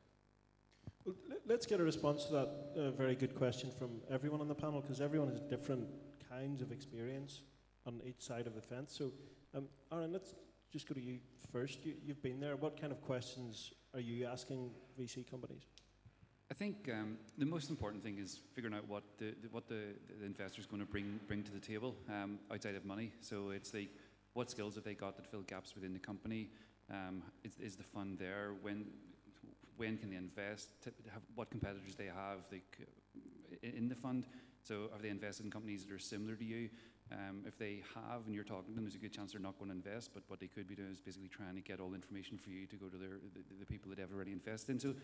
Well, let's get a response to that very good question from everyone on the panel, because everyone has different kinds of experience on each side of the fence. So, Aaron, let's just go to you first. You've been there. What kind of questions are you asking VC companies? I think the most important thing is figuring out what the investor's going to bring to the table outside of money. So it's like, what skills have they got that fill gaps within the company? Is the fund there? When can they invest? What competitors they have in the fund? So have they invested in companies that are similar to you? If they have and you're talking to them, there's a good chance they're not going to invest, but what they could be doing is basically trying to get all the information for you to go to the people that have already invested in. So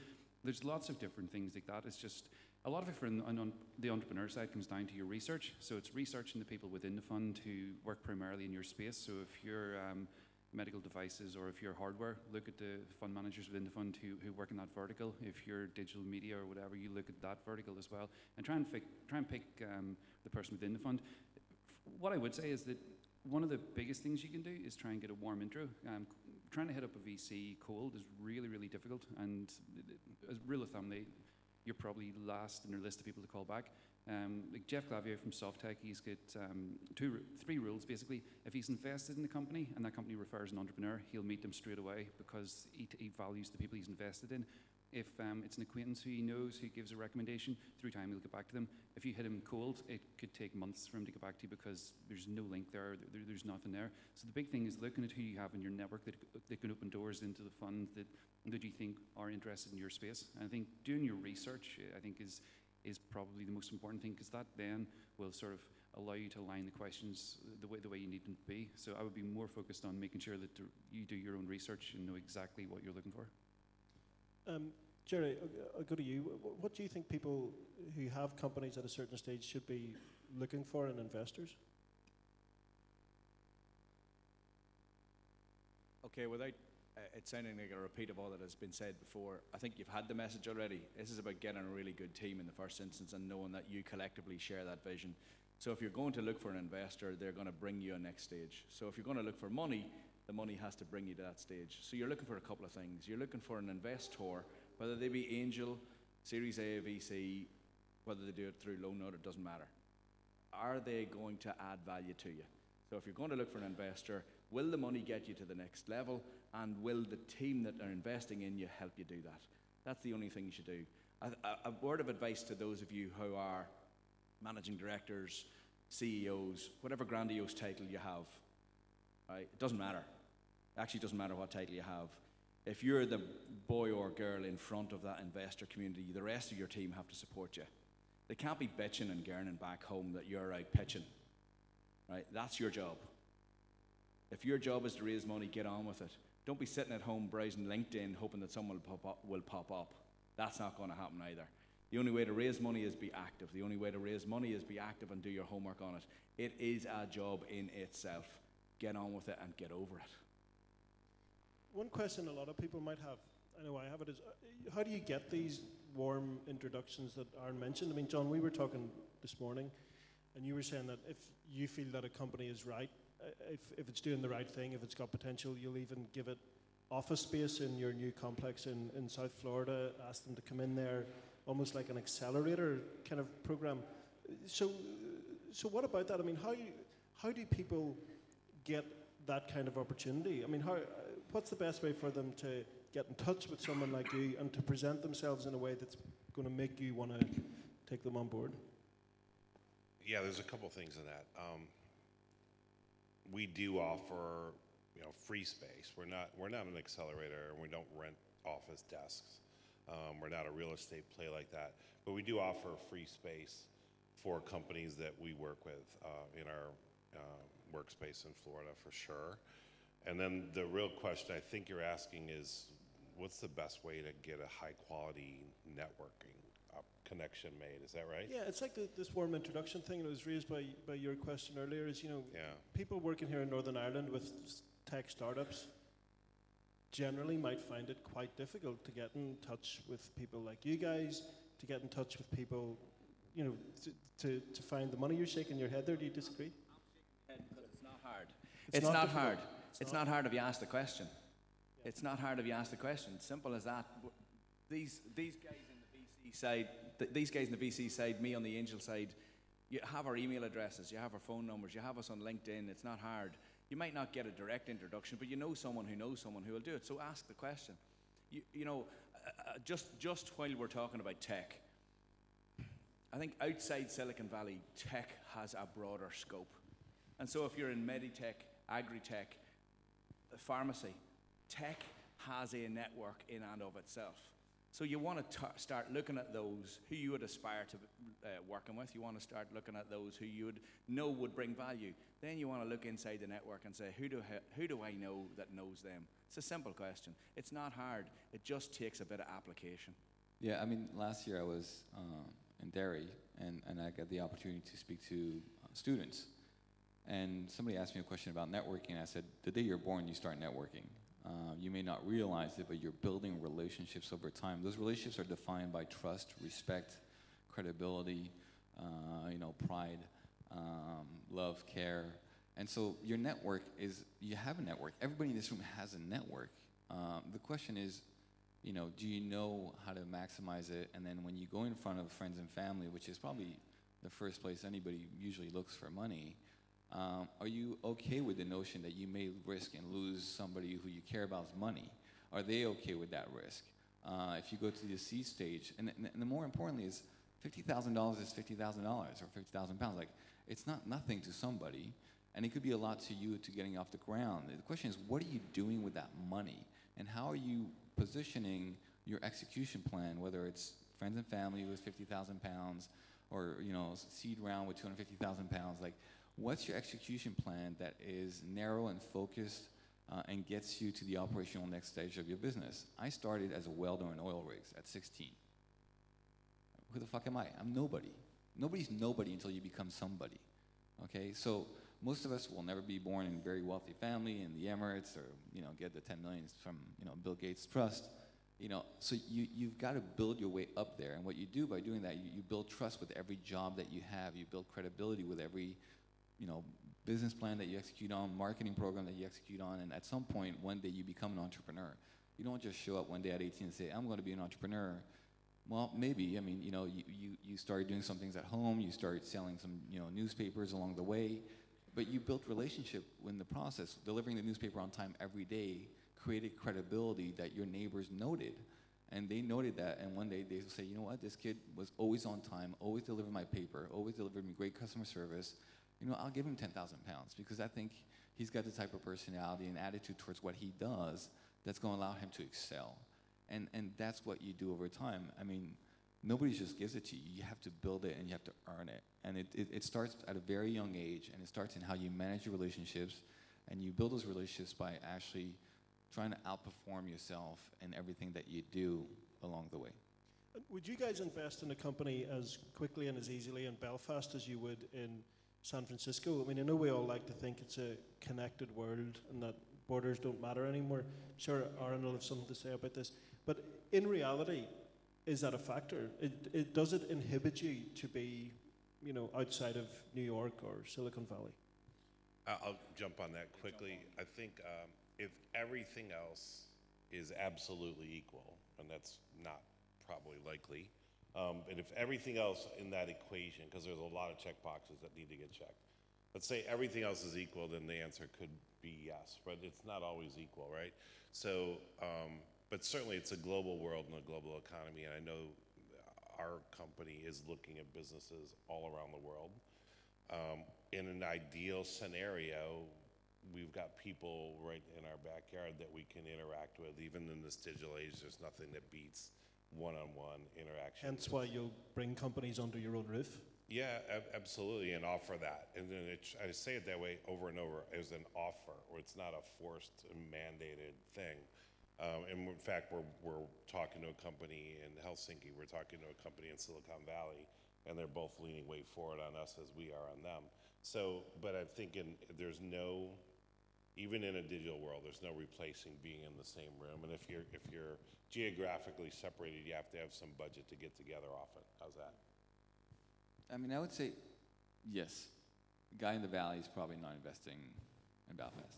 there's lots of different things like that. It's just, a lot of it on the entrepreneur side comes down to your research. So it's researching the people within the fund who work primarily in your space. So if you're medical devices, or if you're hardware, look at the fund managers within the fund who work in that vertical. If you're digital media or whatever, you look at that vertical as well, and try and pick the person within the fund. What I would say is that one of the biggest things you can do is try and get a warm intro. Trying to hit up a VC cold is really, really difficult, and as rule of thumb, you're probably last in their list of people to call back. Like Jeff Clavier from Softtech, he's got three rules basically. If he's invested in the company and that company refers an entrepreneur, he'll meet them straight away because he values the people he's invested in. If it's an acquaintance who he knows who gives a recommendation, through time he'll get back to them. If you hit him cold, it could take months for him to get back to you because there's no link there, there's nothing there. So the big thing is looking at who you have in your network that can open doors into the fund that you think are interested in your space. And I think doing your research, I think, is probably the most important thing, because that then will sort of allow you to align the questions the way you need them to be. So I would be more focused on making sure that you do your own research and know exactly what you're looking for. Gerry, I'll go to you. What do you think people who have companies at a certain stage should be looking for in investors? Okay, without it sounding like a repeat of all that has been said before, I think you've had the message already. This is about getting a really good team in the first instance and knowing that you collectively share that vision. So if you're going to look for an investor, they're going to bring you a next stage. So if you're going to look for money, the money has to bring you to that stage. So you're looking for a couple of things. You're looking for an investor, whether they be angel, Series A, VC, whether they do it through loan note, it doesn't matter. Are they going to add value to you? So if you're going to look for an investor, will the money get you to the next level, and will the team that are investing in you help you do that? That's the only thing you should do. A word of advice to those of you who are managing directors, CEOs, whatever grandiose title you have, right? It doesn't matter. It actually doesn't matter what title you have. If you're the boy or girl in front of that investor community, the rest of your team have to support you. They can't be bitching and gurning back home that you're out pitching, right? That's your job. If your job is to raise money, get on with it. Don't be sitting at home browsing LinkedIn hoping that someone will pop up. That's not going to happen either. The only way to raise money is be active. The only way to raise money is be active and do your homework on it. It is a job in itself. Get on with it and get over it. One question a lot of people might have, I know I have it, is how do you get these warm introductions that are mentioned? I mean, John, we were talking this morning, and you were saying that if you feel that a company is right, if it's doing the right thing, if it's got potential, you'll even give it office space in your new complex in South Florida, ask them to come in there, almost like an accelerator kind of program. So what about that? I mean, how do people get that kind of opportunity? I mean, what's the best way for them to get in touch with someone like you and to present themselves in a way that's going to make you want to take them on board? Yeah, there's a couple things in that. We do offer, free space. We're not an accelerator, and we don't rent office desks. We're not a real estate play like that, but we do offer free space for companies that we work with in our workspace in Florida for sure. And then the real question I think you're asking is, what's the best way to get a high quality networking connection made? Is that right? Yeah, it's like this warm introduction thing that was raised by your question earlier is, people working here in Northern Ireland with tech startups generally might find it quite difficult to get in touch with people like you guys, to get in touch with people, to find the money. You're shaking your head there. Do you disagree? I'm shaking my head because it's not hard. It's not hard. It's not hard if you ask the question. Yeah. It's not hard if you ask the question. Simple as that. These guys in the VC side, these guys in the VC side, me on the angel side, you have our email addresses, you have our phone numbers, you have us on LinkedIn. It's not hard. You might not get a direct introduction, but you know someone who knows someone who will do it. So ask the question. Just while we're talking about tech, I think outside Silicon Valley, tech has a broader scope. And so if you're in meditech, agri-tech, pharmacy, tech has a network in and of itself. So you want to start looking at those who you would aspire to working with. You want to start looking at those who you would know would bring value. Then you want to look inside the network and say, who do I know that knows them? It's a simple question. It's not hard. It just takes a bit of application. Yeah, I mean, last year I was in Derry, and I got the opportunity to speak to students. And somebody asked me a question about networking. I said, the day you're born, you start networking. You may not realize it, but you're building relationships over time. Those relationships are defined by trust, respect, credibility, pride, love, care. And so your network is, you have a network. Everybody in this room has a network. The question is, do you know how to maximize it? And then when you go in front of friends and family, which is probably the first place anybody usually looks for money, are you okay with the notion that you may risk and lose somebody who you care about's money? Are they okay with that risk? If you go to the seed stage, and the more importantly is $50,000 is $50,000 or 50,000 pounds. Like, it's not nothing to somebody, and it could be a lot to you to getting off the ground. The question is, what are you doing with that money? And how are you positioning your execution plan, whether it's friends and family with 50,000 pounds or, seed round with 250,000 pounds? Like, what's your execution plan that is narrow and focused and gets you to the operational next stage of your business. I started as a welder in oil rigs at 16. Who the fuck am I? I'm nobody. Nobody's nobody until you become somebody. Okay, so most of us will never be born in a very wealthy family in the Emirates, or get the 10 million from Bill Gates Trust. So you've got to build your way up there, and what you do by doing that, you build trust with every job that you have. You build credibility with every business plan that you execute on, marketing program that you execute on, and at some point, one day you become an entrepreneur. You don't just show up one day at 18 and say, I'm going to be an entrepreneur. Well, maybe. I mean, you started doing some things at home. You started selling some, newspapers along the way, but you built relationship in the process. Delivering the newspaper on time every day created credibility that your neighbors noted, and they noted that. And one day they say, you know what? This kid was always on time, always delivered my paper, always delivered me great customer service. I'll give him 10,000 pounds because I think he's got the type of personality and attitude towards what he does that's going to allow him to excel. And that's what you do over time. I mean, nobody just gives it to you. You have to build it and you have to earn it. And it starts at a very young age, and it starts in how you manage your relationships, and you build those relationships by actually trying to outperform yourself in everything that you do along the way. Would you guys invest in a company as quickly and as easily in Belfast as you would in San Francisco? I mean, I know we all like to think it's a connected world and that borders don't matter anymore. I'm sure Aaron will have something to say about this. But in reality, is that a factor? Does it inhibit you to be, outside of New York or Silicon Valley? I'll jump on that quickly. I think if everything else is absolutely equal, and that's not probably likely, and if everything else in that equation, because there's a lot of check boxes that need to get checked, let's say everything else is equal, then the answer could be yes, but it's not always equal, right? So, but certainly it's a global world and a global economy, and I know our company is looking at businesses all around the world. In an ideal scenario, we've got people right in our backyard that we can interact with. Even in this digital age, there's nothing that beats one-on-one interaction. Hence why you'll bring companies under your own roof? Yeah, absolutely, and offer that. And then I say it that way over and over as an offer, or it's not a forced and mandated thing. And in fact, we're talking to a company in Helsinki, we're talking to a company in Silicon Valley, and they're both leaning way forward on us as we are on them. So, but I'm thinking there's no, even in a digital world, there's no replacing being in the same room. And if you're geographically separated, you have to have some budget to get together often. How's that? I mean, I would say yes. The guy in the valley is probably not investing in Belfast,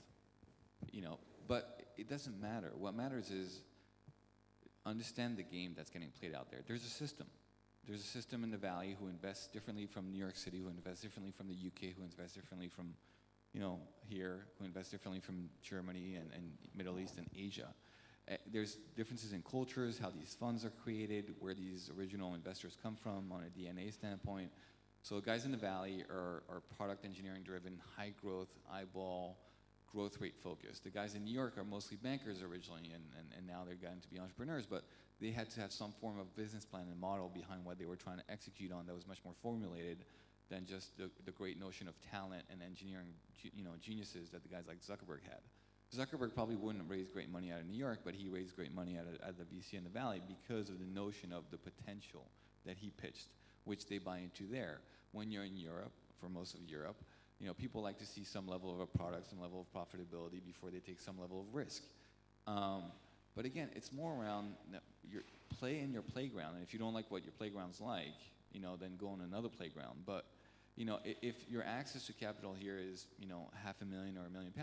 but it doesn't matter. What matters is understand the game that's getting played out there. There's a system. There's a system in the valley who invests differently from New York City, who invests differently from the UK, who invests differently from, here, who invests differently from Germany and Middle East and Asia. There's differences in cultures, how these funds are created, where these original investors come from on a DNA standpoint. So guys in the valley are product engineering driven, high growth, eyeball, growth rate focused. The guys in New York are mostly bankers originally, and now they're gotten to be entrepreneurs, but they had to have some form of business plan and model behind what they were trying to execute on that was much more formulated than just the great notion of talent and engineering geniuses that the guys like Zuckerberg had. Zuckerberg probably wouldn't have raised great money out of New York, but he raised great money out of the VC in the Valley because of the notion of the potential that he pitched, which they buy into there. When you're in Europe, for most of Europe, people like to see some level of a product, some level of profitability before they take some level of risk. But again, it's more around your play in your playground, and if you don't like what your playground's like, then go on another playground. But if your access to capital here is $500,000 or £1 million,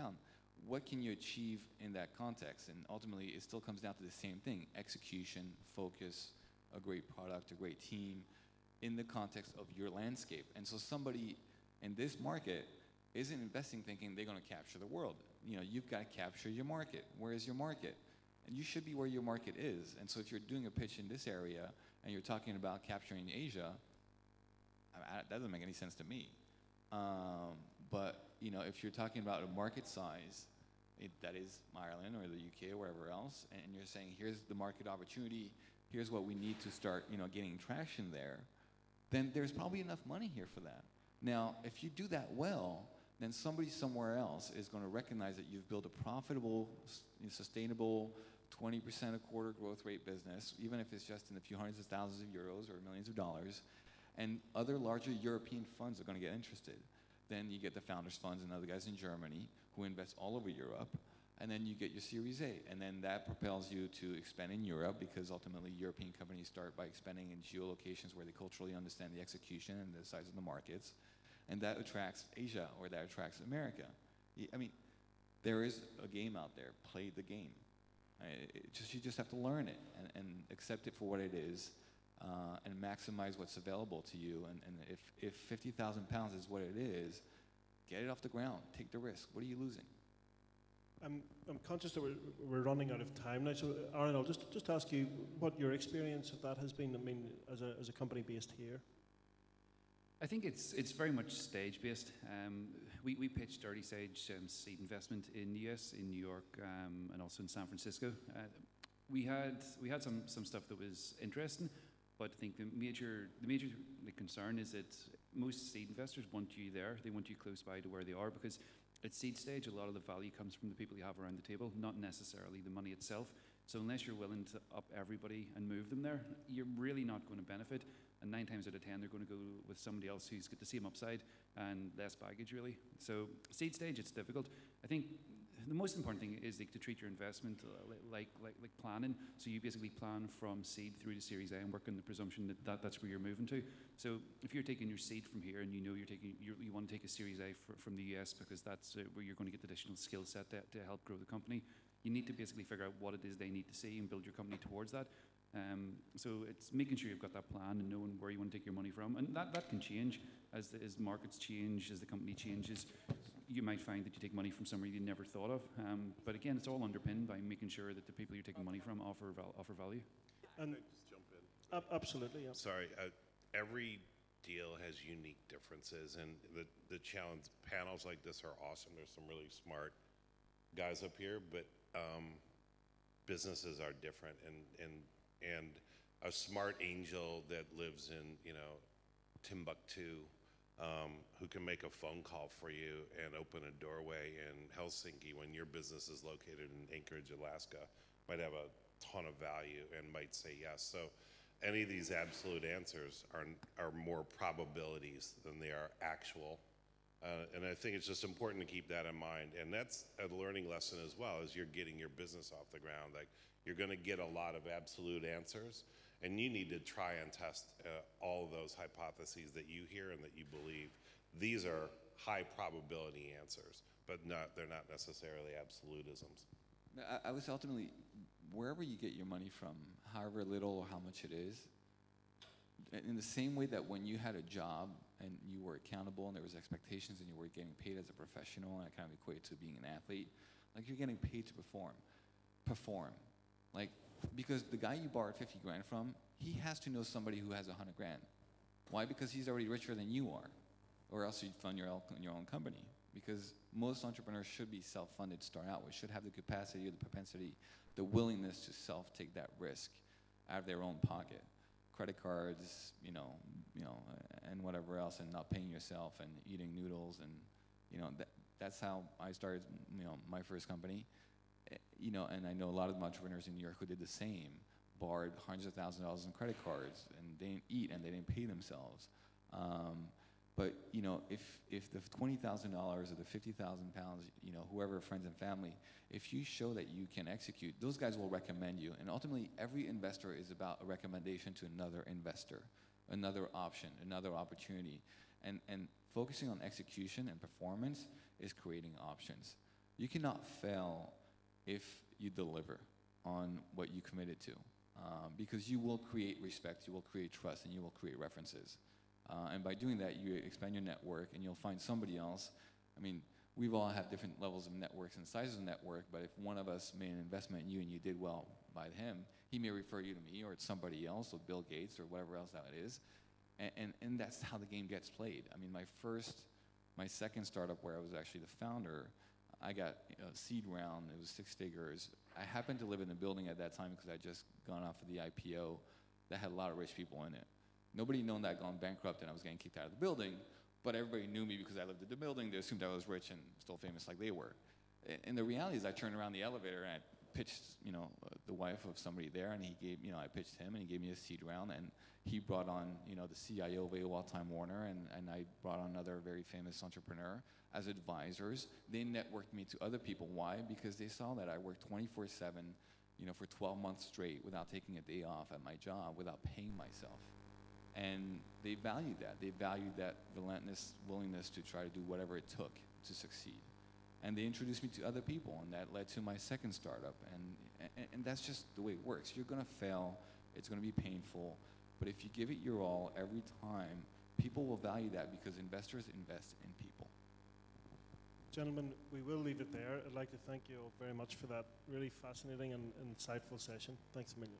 what can you achieve in that context? And ultimately, it still comes down to the same thing: execution, focus, a great product, a great team, in the context of your landscape. And so somebody in this market isn't investing thinking they're going to capture the world. You've got to capture your market. Where is your market? And you should be where your market is. And so if you're doing a pitch in this area and you're talking about capturing Asia, that doesn't make any sense to me. But if you're talking about a market size that is Ireland or the UK or wherever else, and you're saying here's the market opportunity, here's what we need to start getting traction there, then there's probably enough money here for that. Now, if you do that well, then somebody somewhere else is going to recognize that you've built a profitable, sustainable, 20% a quarter growth rate business, even if it's just in a few hundreds of thousands of euros or millions of dollars, and other larger European funds are going to get interested. Then you get the founders funds and other guys in Germany who invest all over Europe, and then you get your Series A, and then that propels you to expand in Europe, because ultimately European companies start by expanding in geolocations where they culturally understand the execution and the size of the markets, and that attracts Asia, or that attracts America. I mean, there is a game out there. Play the game. You just have to learn it and accept it for what it is, and maximize what's available to you. And if 50,000 pounds is what it is, get it off the ground. Take the risk. What are you losing? I'm conscious that we're running out of time now. So, Aaron, I'll just ask you what your experience of that has been. I mean, as a company based here. I think it's very much stage based. We pitched early stage seed investment in the US, in New York, and also in San Francisco. We had some stuff that was interesting, but I think the major concern is that most seed investors want you there. They want you close by to where they are, because at seed stage, a lot of the value comes from the people you have around the table, not necessarily the money itself. So unless you're willing to up everybody and move them there, you're really not going to benefit. And 9 times out of 10, they're going to go with somebody else who's got the same upside and less baggage, really. So seed stage, it's difficult. I think the most important thing is to treat your investment like planning. So you basically plan from seed through to Series A and work on the presumption that that's where you're moving to. So if you're taking your seed from here and you know you want to take a Series A from the US, because that's where you're going to get the additional skill set to help grow the company, you need to basically figure out what it is they need to see and build your company towards that. So it's making sure you've got that plan and knowing where you want to take your money from. And that can change as markets change, as the company changes. You might find that you take money from somewhere you never thought of. But again, it's all underpinned by making sure that the people you're taking money from offer value. And can I just jump in? Absolutely, yeah. Sorry, every deal has unique differences, and the challenge panels like this are awesome. There's some really smart guys up here, but businesses are different, and a smart angel that lives in Timbuktu, who can make a phone call for you and open a doorway in Helsinki when your business is located in Anchorage, Alaska, might have a ton of value and might say yes. So any of these absolute answers are more probabilities than they are actual. And I think it's just important to keep that in mind. And that's a learning lesson as well, as you're getting your business off the ground. Like, you're going to get a lot of absolute answers, and you need to try and test all of those hypotheses that you hear and that you believe. These are high probability answers, but they're not necessarily absolutisms. I was ultimately, wherever you get your money from, however little or how much it is, in the same way that when you had a job and you were accountable and there was expectations and you were getting paid as a professional, and I kind of equate to being an athlete, like, you're getting paid to perform. Like, because the guy you borrowed 50 grand from, he has to know somebody who has 100 grand. Why? Because he's already richer than you are, or else you'd fund your own company. Because most entrepreneurs should be self-funded to start out with, should have the capacity or the propensity, the willingness to self-take that risk out of their own pocket. Credit cards, and whatever else, and not paying yourself and eating noodles, and that's how I started, my first company. And I know a lot of entrepreneurs in New York who did the same, borrowed hundreds of thousands of dollars in credit cards, and they didn't eat and they didn't pay themselves. But if the $20,000 or the 50,000 pounds, whoever, friends and family, if you show that you can execute, those guys will recommend you. And ultimately, every investor is about a recommendation to another investor, another option, another opportunity. And focusing on execution and performance is creating options. You cannot fail if you deliver on what you committed to, because you will create respect, you will create trust, and you will create references. And by doing that, you expand your network, and you'll find somebody else. I mean, we've all had different levels of networks and sizes of network, but if one of us made an investment in you and you did well by him, he may refer you to me or to somebody else, or Bill Gates, or whatever else that it is. And that's how the game gets played. I mean, my second startup, where I was actually the founder, I got a seed round. It was 6 figures. I happened to live in the building at that time because I'd just gone off of the IPO that had a lot of rich people in it. Nobody known that I'd gone bankrupt and I was getting kicked out of the building, but everybody knew me because I lived in the building. They assumed I was rich and still famous like they were. And the reality is I turned around the elevator and I pitched, the wife of somebody there, and he gave, I pitched him, and he gave me a seed round, and he brought on, the CIO of AOL Time Warner, and I brought on another very famous entrepreneur as advisors. They networked me to other people. Why? Because they saw that I worked 24/7, for 12 months straight without taking a day off at my job, without paying myself. And they valued that. They valued that relentless willingness to try to do whatever it took to succeed. And they introduced me to other people, and that led to my second startup. And that's just the way it works. You're gonna fail, it's gonna be painful, but if you give it your all every time, people will value that because investors invest in people. Gentlemen, we will leave it there. I'd like to thank you all very much for that really fascinating and insightful session. Thanks a million.